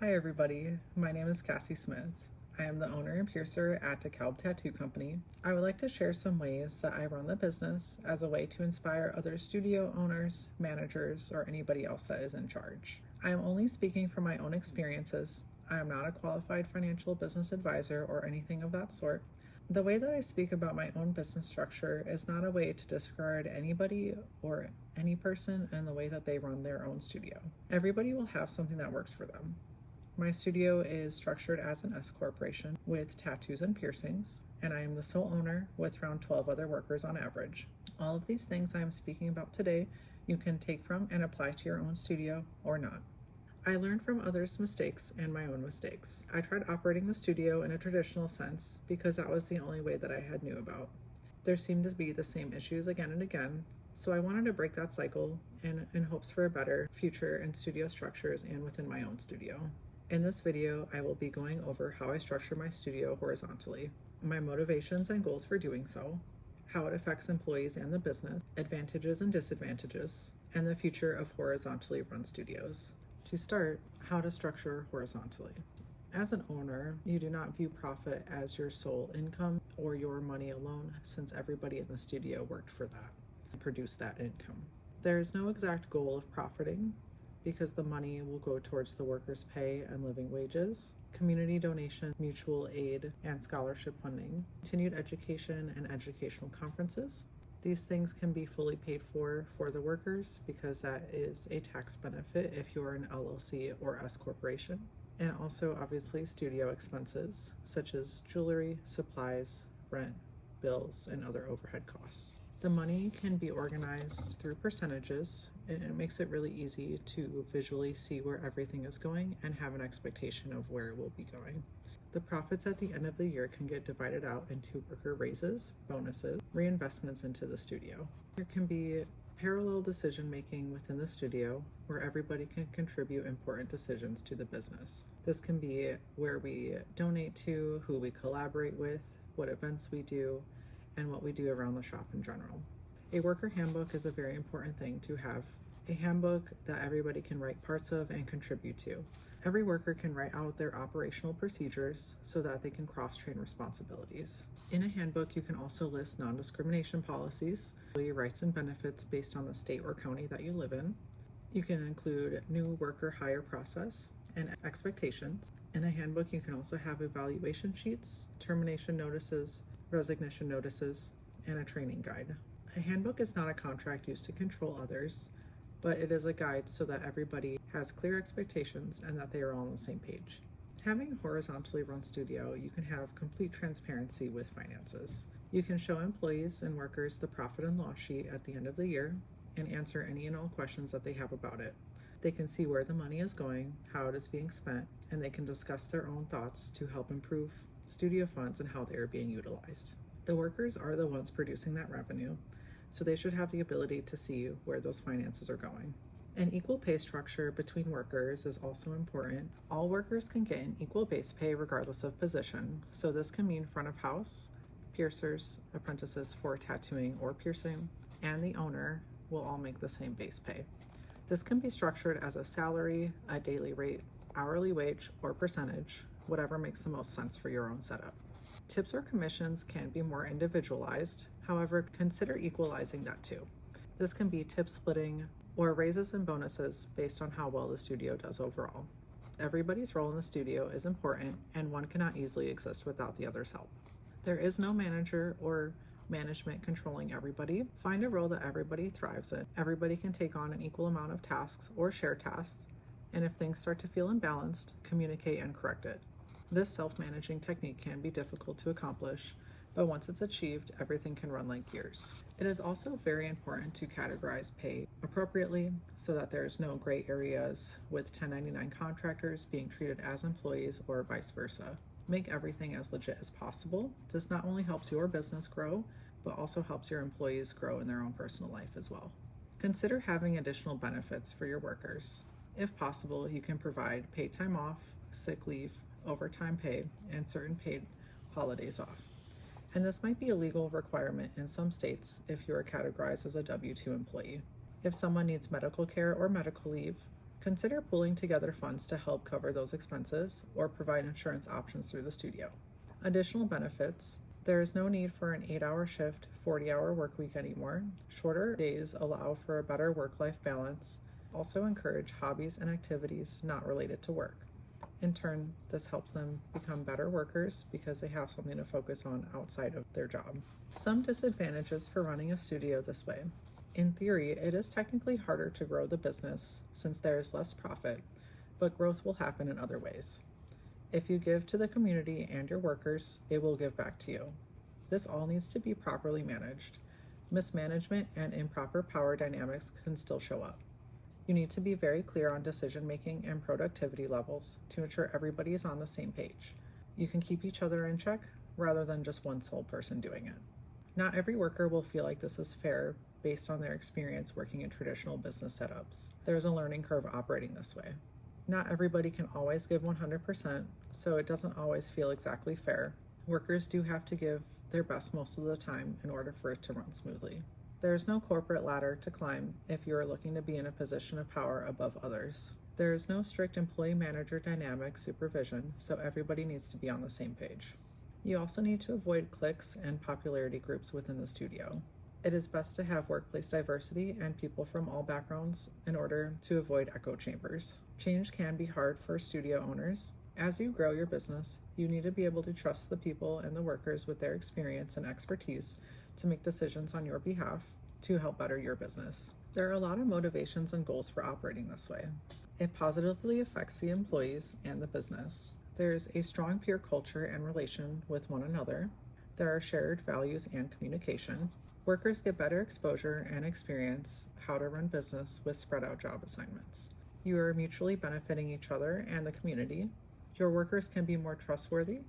Hi everybody, my name is Cassie Smith. I am the owner and piercer at DeKalb Tattoo Company. I would like to share some ways that I run the business as a way to inspire other studio owners, managers, or anybody else that is in charge. I am only speaking from my own experiences. I am not a qualified financial business advisor or anything of that sort. The way that I speak about my own business structure is not a way to discard anybody or any person in the way that they run their own studio. Everybody will have something that works for them. My studio is structured as an S corporation with tattoos and piercings, and I am the sole owner with around 12 other workers on average. All of these things I am speaking about today, you can take from and apply to your own studio or not. I learned from others' mistakes and my own mistakes. I tried operating the studio in a traditional sense because that was the only way that I had knew about. There seemed to be the same issues again and again, so I wanted to break that cycle in hopes for a better future in studio structures and within my own studio. In this video, I will be going over how I structure my studio horizontally, my motivations and goals for doing so, how it affects employees and the business, advantages and disadvantages, and the future of horizontally run studios. To start, how to structure horizontally. As an owner, you do not view profit as your sole income or your money alone, since everybody in the studio worked for that and produced that income. There is no exact goal of profiting, because the money will go towards the workers' pay and living wages, community donation, mutual aid, and scholarship funding, continued education and educational conferences. These things can be fully paid for the workers because that is a tax benefit if you're an LLC or S corporation. And also obviously studio expenses such as jewelry, supplies, rent, bills, and other overhead costs. The money can be organized through percentages, and it makes it really easy to visually see where everything is going and have an expectation of where it will be going. The profits at the end of the year can get divided out into worker raises, bonuses, reinvestments into the studio. There can be parallel decision making within the studio where everybody can contribute important decisions to the business. This can be where we donate to, who we collaborate with, what events we do, and what we do around the shop in general. A worker handbook is a very important thing to have. A handbook that everybody can write parts of and contribute to. Every worker can write out their operational procedures so that they can cross-train responsibilities. In a handbook, you can also list non-discrimination policies, employee rights and benefits based on the state or county that you live in. You can include new worker hire process and expectations. In a handbook, you can also have evaluation sheets, termination notices, resignation notices, and a training guide. A handbook is not a contract used to control others, but it is a guide so that everybody has clear expectations and that they are all on the same page. Having a horizontally run studio, you can have complete transparency with finances. You can show employees and workers the profit and loss sheet at the end of the year and answer any and all questions that they have about it. They can see where the money is going, how it is being spent, and they can discuss their own thoughts to help improve studio funds and how they are being utilized. The workers are the ones producing that revenue, so they should have the ability to see where those finances are going. An equal pay structure between workers is also important. All workers can get an equal base pay regardless of position, so this can mean front of house, piercers, apprentices for tattooing or piercing, and the owner will all make the same base pay. This can be structured as a salary, a daily rate, hourly wage, or percentage, whatever makes the most sense for your own setup. Tips or commissions can be more individualized, however, consider equalizing that too. This can be tip splitting or raises and bonuses based on how well the studio does overall. Everybody's role in the studio is important, and one cannot easily exist without the other's help. There is no manager or management controlling everybody. Find a role that everybody thrives in. Everybody can take on an equal amount of tasks or share tasks, and if things start to feel imbalanced, communicate and correct it. This self-managing technique can be difficult to accomplish, but once it's achieved, everything can run like gears. It is also very important to categorize pay appropriately so that there's no gray areas with 1099 contractors being treated as employees or vice versa. Make everything as legit as possible. This not only helps your business grow, but also helps your employees grow in their own personal life as well. Consider having additional benefits for your workers. If possible, you can provide paid time off, sick leave, overtime pay, and certain paid holidays off. And this might be a legal requirement in some states if you are categorized as a W-2 employee. If someone needs medical care or medical leave, Consider pooling together funds to help cover those expenses or provide insurance options through the studio. Additional benefits: there is no need for an 8-hour shift, 40-hour work week anymore. Shorter days allow for a better work-life balance. Also encourage hobbies and activities not related to work. In turn, this helps them become better workers because they have something to focus on outside of their job. Some disadvantages for running a studio this way. In theory, it is technically harder to grow the business since there is less profit, but growth will happen in other ways. If you give to the community and your workers, it will give back to you. This all needs to be properly managed. Mismanagement and improper power dynamics can still show up. You need to be very clear on decision making and productivity levels to ensure everybody is on the same page. You can keep each other in check rather than just one sole person doing it. Not every worker will feel like this is fair based on their experience working in traditional business setups. There's a learning curve operating this way. Not everybody can always give 100%, so it doesn't always feel exactly fair. Workers do have to give their best most of the time in order for it to run smoothly. There is no corporate ladder to climb if you are looking to be in a position of power above others. There is no strict employee-manager dynamic supervision, so everybody needs to be on the same page. You also need to avoid cliques and popularity groups within the studio. It is best to have workplace diversity and people from all backgrounds in order to avoid echo chambers. Change can be hard for studio owners. As you grow your business, you need to be able to trust the people and the workers with their experience and expertise to make decisions on your behalf to help better your business. There are a lot of motivations and goals for operating this way. It positively affects the employees and the business. There's a strong peer culture and relation with one another. There are shared values and communication. Workers get better exposure and experience how to run business with spread out job assignments. You are mutually benefiting each other and the community. Your workers can be more trustworthy.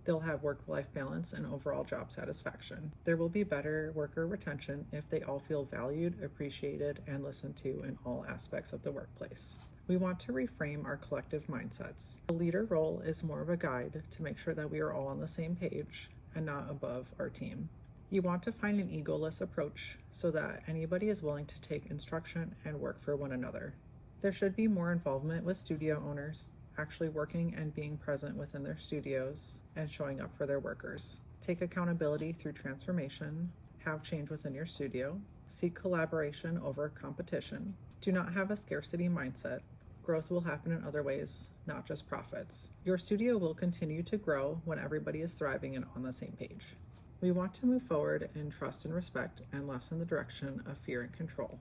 They'll have work-life balance and overall job satisfaction. There will be better worker retention if they all feel valued, appreciated, and listened to in all aspects of the workplace. We want to reframe our collective mindsets. The leader role is more of a guide to make sure that we are all on the same page and not above our team. You want to find an egoless approach so that anybody is willing to take instruction and work for one another. There should be more involvement with studio owners, actually working and being present within their studios and showing up for their workers. Take accountability through transformation, have change within your studio, seek collaboration over competition. Do not have a scarcity mindset. Growth will happen in other ways, not just profits. Your studio will continue to grow when everybody is thriving and on the same page. We want to move forward in trust and respect and less in the direction of fear and control.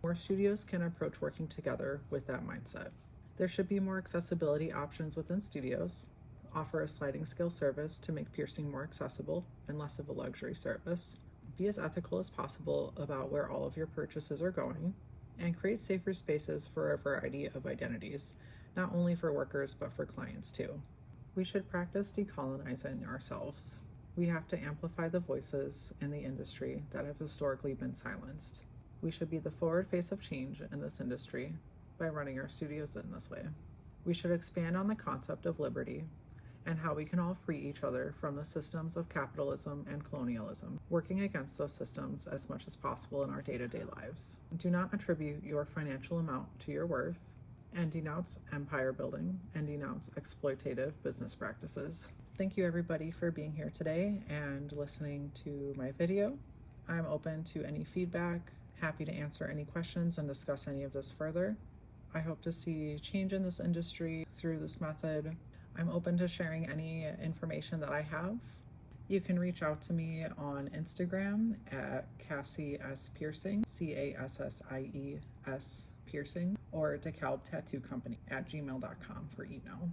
More studios can approach working together with that mindset. There should be more accessibility options within studios. Offer a sliding scale service to make piercing more accessible and less of a luxury service. Be as ethical as possible about where all of your purchases are going, and create safer spaces for a variety of identities, not only for workers but for clients too. We should practice decolonizing ourselves. We have to amplify the voices in the industry that have historically been silenced. We should be the forward face of change in this industry by running our studios in this way. We should expand on the concept of liberty and how we can all free each other from the systems of capitalism and colonialism, working against those systems as much as possible in our day-to-day lives. Do not attribute your financial amount to your worth, and denounce empire building and denounce exploitative business practices. Thank you everybody for being here today and listening to my video. I'm open to any feedback, happy to answer any questions and discuss any of this further. I hope to see change in this industry through this method. I'm open to sharing any information that I have. You can reach out to me on Instagram at Cassie S. Piercing, CASSIES Piercing, or DeKalb Tattoo Company at gmail.com for email.